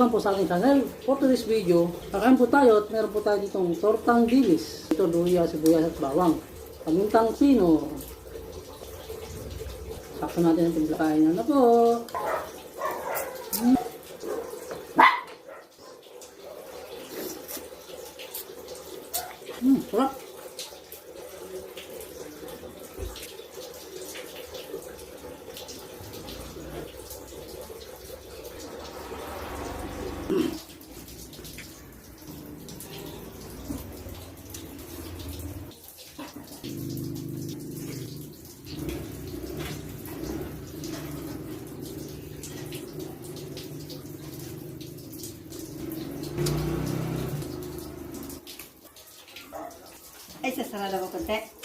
naman po sa aking channel. For today's video, kakain po tayo at meron po tayo ditong tortang dilis. Ito, luya, sibuyas at bawang. Pamintang pino. Sakto natin ang timpla na po. Sarap. Ay, sasarala ko konti.